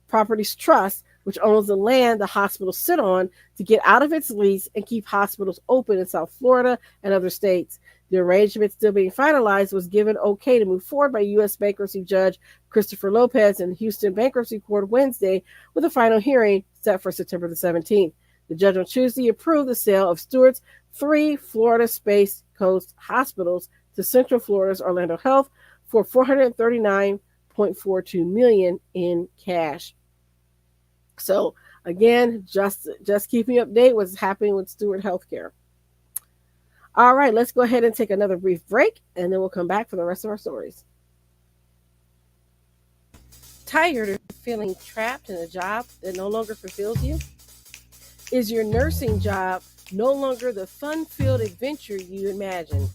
S1: Properties Trust, which owns the land the hospitals sit on, to get out of its lease and keep hospitals open in South Florida and other states. The arrangement, still being finalized, was given okay to move forward by U.S. bankruptcy judge Christopher Lopez in Houston Bankruptcy Court Wednesday, with a final hearing set for September the 17th. The judge on Tuesday approved the sale of Steward's 3 Florida Space Coast hospitals to Central Florida's Orlando Health for $439.42 million in cash. So again, just keeping update what's happening with Steward Healthcare. All right, let's go ahead and take another brief break, and then we'll come back for the rest of our stories. Tired of feeling trapped in a job that no longer fulfills you? Is your nursing job no longer the fun-filled adventure you imagined?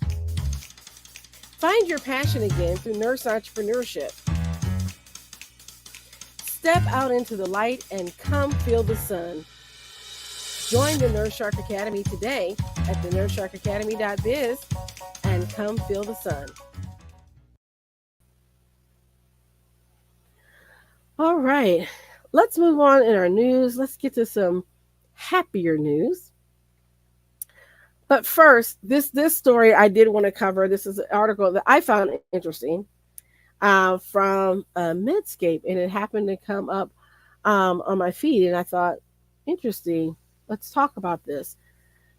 S1: Find your passion again through nurse entrepreneurship. Step out into the light and come feel the sun. Join the Nurse Shark Academy today at thenurssharkacademy.biz and come feel the sun. All right, let's move on in our news. Let's get to some happier news. But first, this story I did want to cover. This is an article that I found interesting from Medscape, and it happened to come up on my feed, and I thought, interesting. Let's talk about this.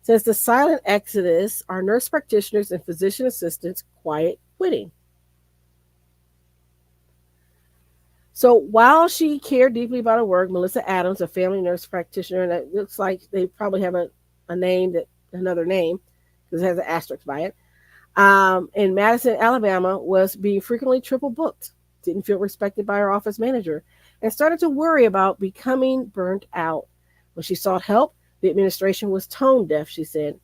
S1: It says the silent exodus are nurse practitioners and physician assistants quiet quitting. So while she cared deeply about her work, Melissa Adams, a family nurse practitioner, and it looks like they probably have another name because it has an asterisk by it, in Madison, Alabama, was being frequently triple booked, didn't feel respected by her office manager, and started to worry about becoming burnt out. When she sought help, the administration was tone deaf, she said.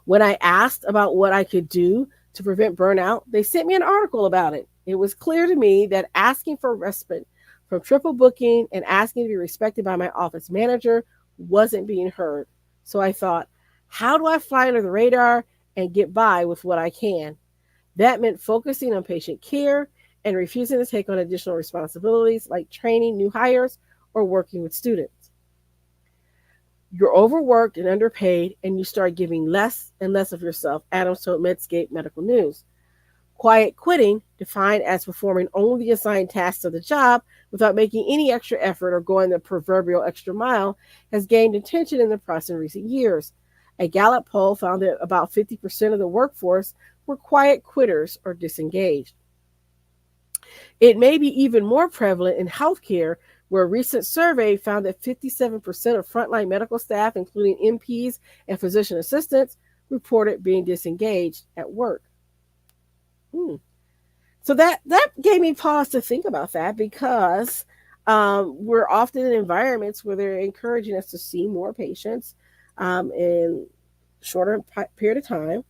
S1: When I asked about what I could do to prevent burnout, they sent me an article about it. It was clear to me that asking for respite from triple booking and asking to be respected by my office manager wasn't being heard. So I thought, how do I fly under the radar and get by with what I can? That meant focusing on patient care and refusing to take on additional responsibilities like training new hires or working with students. You're overworked and underpaid, and you start giving less and less of yourself, Adams told Medscape Medical News. Quiet quitting, defined as performing only the assigned tasks of the job without making any extra effort or going the proverbial extra mile, has gained attention in the press in recent years. A Gallup poll found that about 50% of the workforce were quiet quitters or disengaged. It may be even more prevalent in healthcare, where a recent survey found that 57% of frontline medical staff, including NPs and physician assistants, reported being disengaged at work. Hmm. So that gave me pause to think about that, because we're often in environments where they're encouraging us to see more patients in shorter period of time,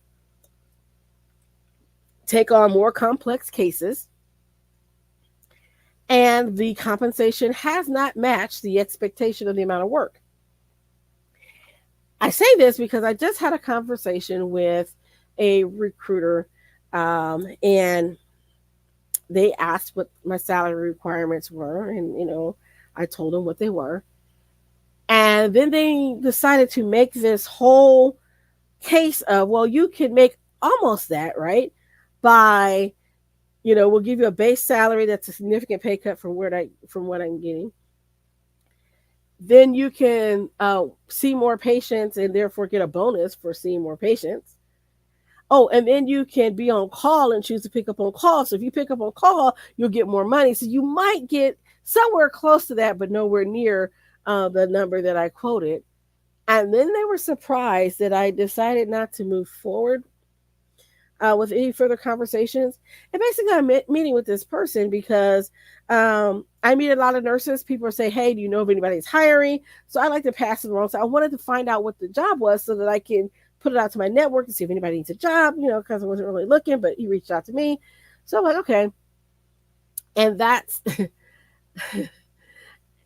S1: take on more complex cases, and the compensation has not matched the expectation of the amount of work. I say this because I just had a conversation with a recruiter, and they asked what my salary requirements were, and I told them what they were. And then they decided to make this whole case of, well, you can make almost that, right? By, we'll give you a base salary that's a significant pay cut from what I'm getting. Then you can see more patients and therefore get a bonus for seeing more patients. Oh, and then you can be on call and choose to pick up on call. So if you pick up on call, you'll get more money. So you might get somewhere close to that, but nowhere near the number that I quoted. And then they were surprised that I decided not to move forward with any further conversations. And basically, I'm meeting with this person because I meet a lot of nurses. People say, hey, do you know if anybody's hiring? So I like to pass it along. So I wanted to find out what the job was so that I can put it out to my network to see if anybody needs a job, because I wasn't really looking, but he reached out to me. So I'm like, okay. And that's,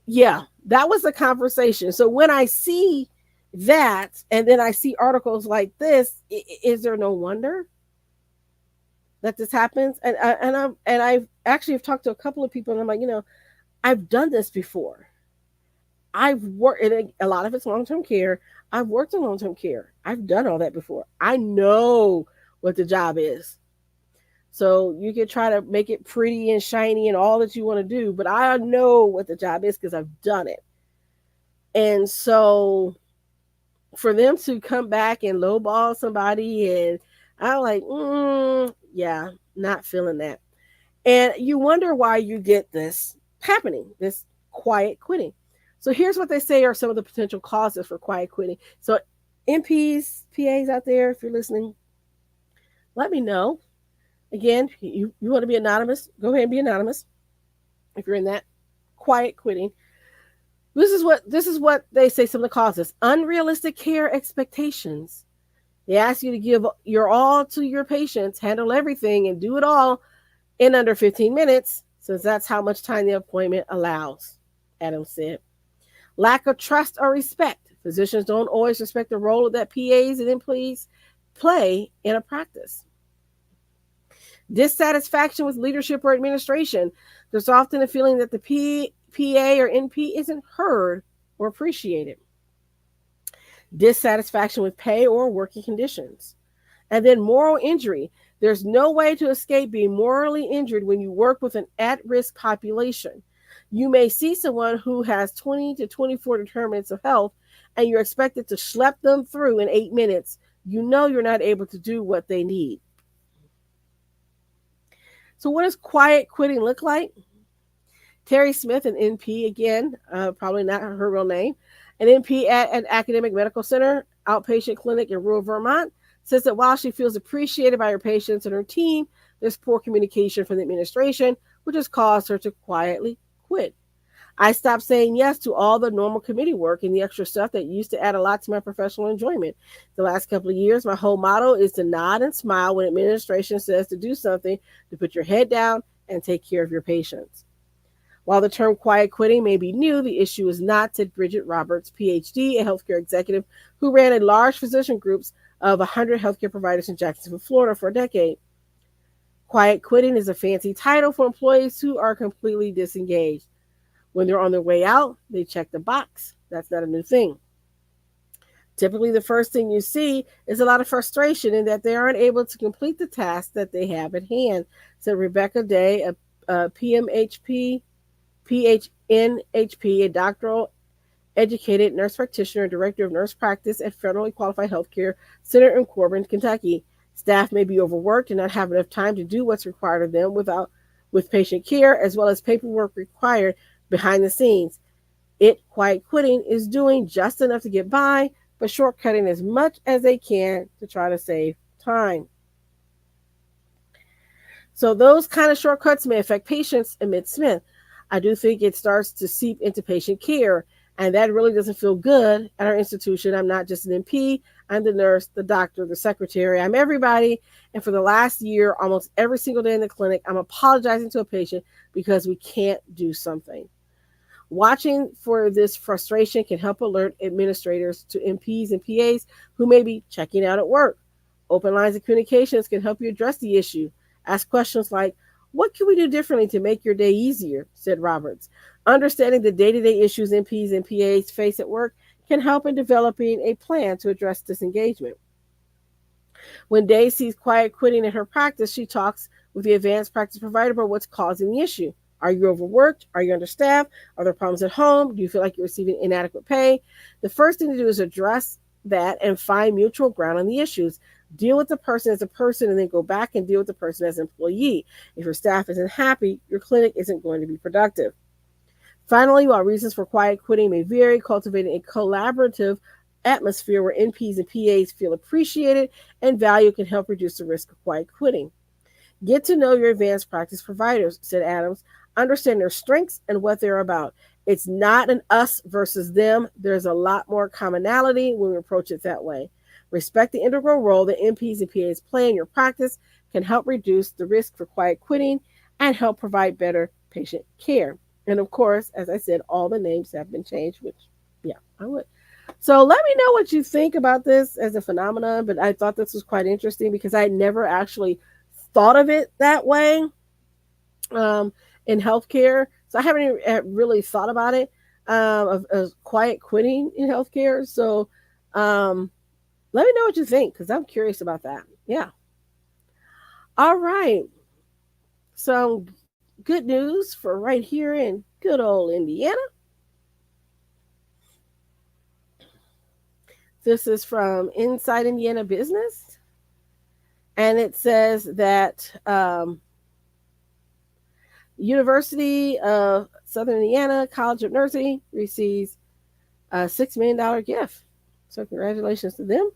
S1: yeah, that was the conversation. So when I see that, and then I see articles like this, is there no wonder that this happens? And I've actually have talked to a couple of people, and I'm like, I've done this before. I've worked, and a lot of it's long-term care. I've worked in long-term care. I've done all that before. I know what the job is. So you can try to make it pretty and shiny and all that you want to do, but I know what the job is because I've done it. And so for them to come back and lowball somebody, and I'm like, yeah, not feeling that. And you wonder why you get this happening, this quiet quitting. So here's what they say are some of the potential causes for quiet quitting. So NPs, PAs out there, if you're listening, let me know. Again, you want to be anonymous, go ahead and be anonymous if you're in that quiet quitting. This is what they say some of the causes. Unrealistic care expectations. They ask you to give your all to your patients, handle everything, and do it all in under 15 minutes, since that's how much time the appointment allows, Adams said. Lack of trust or respect. Physicians don't always respect the role that PAs and employees play in a practice. Dissatisfaction with leadership or administration. There's often a feeling that the PA or NP isn't heard or appreciated. Dissatisfaction with pay or working conditions. And then moral injury. There's no way to escape being morally injured when you work with an at-risk population. You may see someone who has 20 to 24 determinants of health, and you're expected to schlep them through in 8 minutes. You know you're not able to do what they need. So what does quiet quitting look like? Terry Smith, an NP, again, probably not her real name, an NP at an academic medical center, outpatient clinic in rural Vermont, says that while she feels appreciated by her patients and her team, there's poor communication from the administration, which has caused her to quietly quit. I stopped saying yes to all the normal committee work and the extra stuff that used to add a lot to my professional enjoyment. The last couple of years, my whole motto is to nod and smile when administration says to do something, to put your head down and take care of your patients. While the term quiet quitting may be new, the issue is not, said Bridget Roberts, PhD, a healthcare executive who ran a large physician groups of 100 healthcare providers in Jacksonville, Florida for a decade. Quiet quitting is a fancy title for employees who are completely disengaged. When they're on their way out, they check the box. That's not a new thing. Typically, the first thing you see is a lot of frustration in that they aren't able to complete the task that they have at hand, said Rebecca Day, a PMHP, PHNHP, a doctoral educated nurse practitioner, director of nurse practice at Federally Qualified Healthcare Center in Corbin, Kentucky. Staff may be overworked and not have enough time to do what's required of them with patient care, as well as paperwork required behind the scenes. Quiet quitting, is doing just enough to get by, but shortcutting as much as they can to try to save time. So those kind of shortcuts may affect patients, admits Smith. I do think it starts to seep into patient care, and that really doesn't feel good at our institution. I'm not just an MP, I'm the nurse, the doctor, the secretary, I'm everybody. And for the last year, almost every single day in the clinic, I'm apologizing to a patient because we can't do something. Watching for this frustration can help alert administrators to MPs and PAs who may be checking out at work. Open lines of communications can help you address the issue. Ask questions like, what can we do differently to make your day easier? Said Roberts. Understanding the day-to-day issues MPs and PAs face at work can help in developing a plan to address disengagement. When Day sees quiet quitting in her practice, she talks with the advanced practice provider about what's causing the issue. Are you overworked? Are you understaffed? Are there problems at home? Do you feel like you're receiving inadequate pay? The first thing to do is address that and find mutual ground on the issues. Deal with the person as a person and then go back and deal with the person as an employee. If your staff isn't happy, your clinic isn't going to be productive. Finally, while reasons for quiet quitting may vary, cultivating a collaborative atmosphere where NPs and PAs feel appreciated and valued can help reduce the risk of quiet quitting. Get to know your advanced practice providers, said Adams. Understand their strengths and what they're about. It's not an us versus them. There's a lot more commonality when we approach it that way. Respect the integral role that NPs and PAs play in your practice can help reduce the risk for quiet quitting and help provide better patient care. And of course, as I said, all the names have been changed, which, yeah, I would. So let me know what you think about this as a phenomenon. But I thought this was quite interesting because I never actually thought of it that way in healthcare. So I haven't really thought about it of quiet quitting in healthcare. So let me know what you think because I'm curious about that. Yeah. All right. So good news for right here in good old Indiana. This is from Inside Indiana Business. And it says that University of Southern Indiana College of Nursing receives a $6 million gift. So congratulations to them.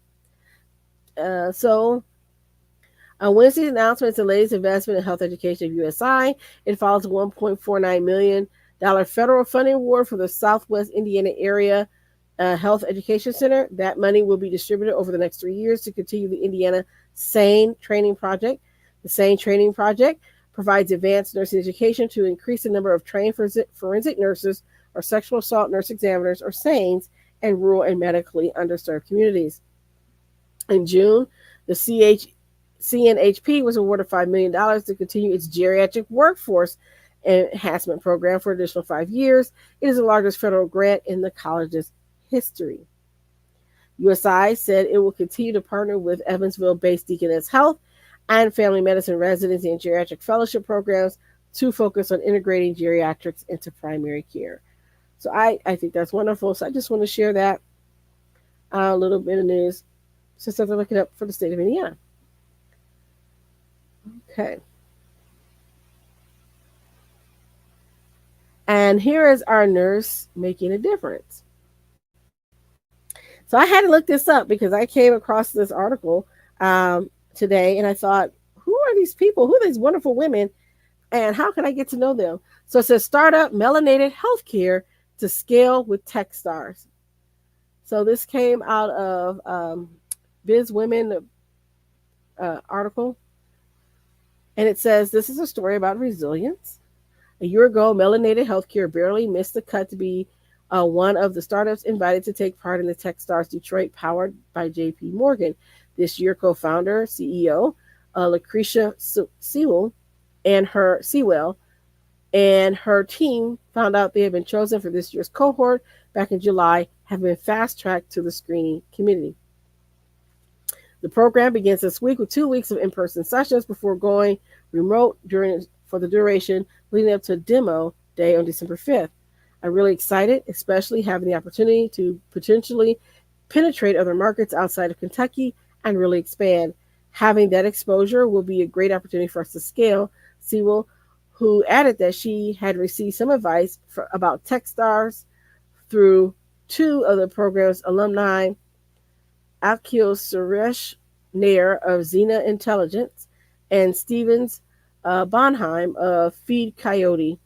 S1: Wednesday's announcement is the latest investment in health education of USI. It follows a $1.49 million federal funding award for the Southwest Indiana Area Health Education Center. That money will be distributed over the next 3 years to continue the Indiana SANE Training Project. The SANE Training Project provides advanced nursing education to increase the number of trained forensic nurses or sexual assault nurse examiners or SANEs in rural and medically underserved communities. In June, the CNHP was awarded $5 million to continue its geriatric workforce enhancement program for an additional 5 years. It is the largest federal grant in the college's history. USI said it will continue to partner with Evansville-based Deaconess Health and family medicine residency and geriatric fellowship programs to focus on integrating geriatrics into primary care. So I think that's wonderful. So I just want to share that little bit of news since I'm looking up for the state of Indiana. Okay. And here is our nurse making a difference. So I had to look this up because I came across this article today and I thought, who are these people? Who are these wonderful women? And how can I get to know them? So it says startup melanated healthcare to scale with tech stars. So this came out of Biz Women article. And it says, this is a story about resilience. A year ago, Melanated Healthcare barely missed the cut to be one of the startups invited to take part in the Techstars Detroit, powered by JP Morgan. This year, co-founder, CEO, Lucretia Sewell and her team found out they had been chosen for this year's cohort back in July, have been fast-tracked to the screening committee. The program begins this week with 2 weeks of in-person sessions before going remote for the duration leading up to demo day on December 5th. I'm really excited, especially having the opportunity to potentially penetrate other markets outside of Kentucky and really expand. Having that exposure will be a great opportunity for us to scale. Sewell, who added that she had received some advice about Techstars through two of the program's alumni, Akhil Suresh Nair of Xena Intelligence and Stevens Bonheim of Feed Coyote.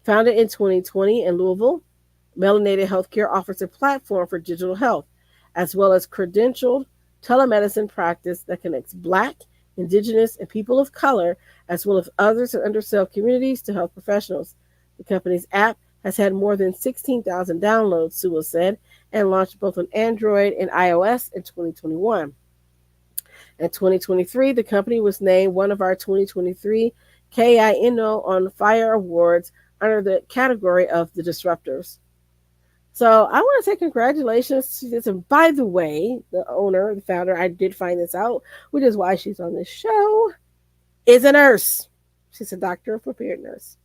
S1: Founded in 2020 in Louisville, Melanated Healthcare offers a platform for digital health, as well as credentialed telemedicine practice that connects Black, Indigenous, and people of color, as well as others in underserved communities, to health professionals. The company's app has had more than 16,000 downloads, Sewell said, and launched both on Android and iOS in 2021. In 2023, the company was named one of our 2023 KINO on Fire Awards under the category of the disruptors. So I want to say congratulations to this. And by the way, the owner, the founder, I did find this out, which is why she's on this show, is a nurse. She's a doctor of preparedness.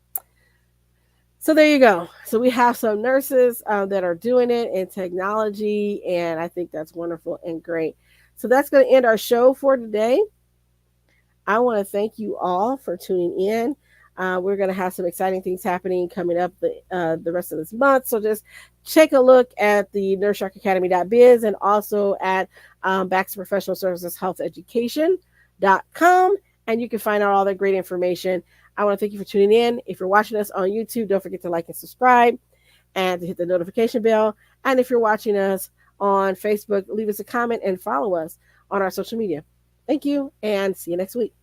S1: So there you go. So we have some nurses that are doing it in technology, and I think that's wonderful and great. So that's going to end our show for today. I want to thank you all for tuning in. We're going to have some exciting things happening coming up the rest of this month. So just take a look at the NurseSharkAcademy.biz and also at Baxter Professional Services Health Education.com. And you can find out all that great information. I want to thank you for tuning in. If you're watching us on YouTube, don't forget to like and subscribe and to hit the notification bell. And if you're watching us on Facebook, leave us a comment and follow us on our social media. Thank you and see you next week.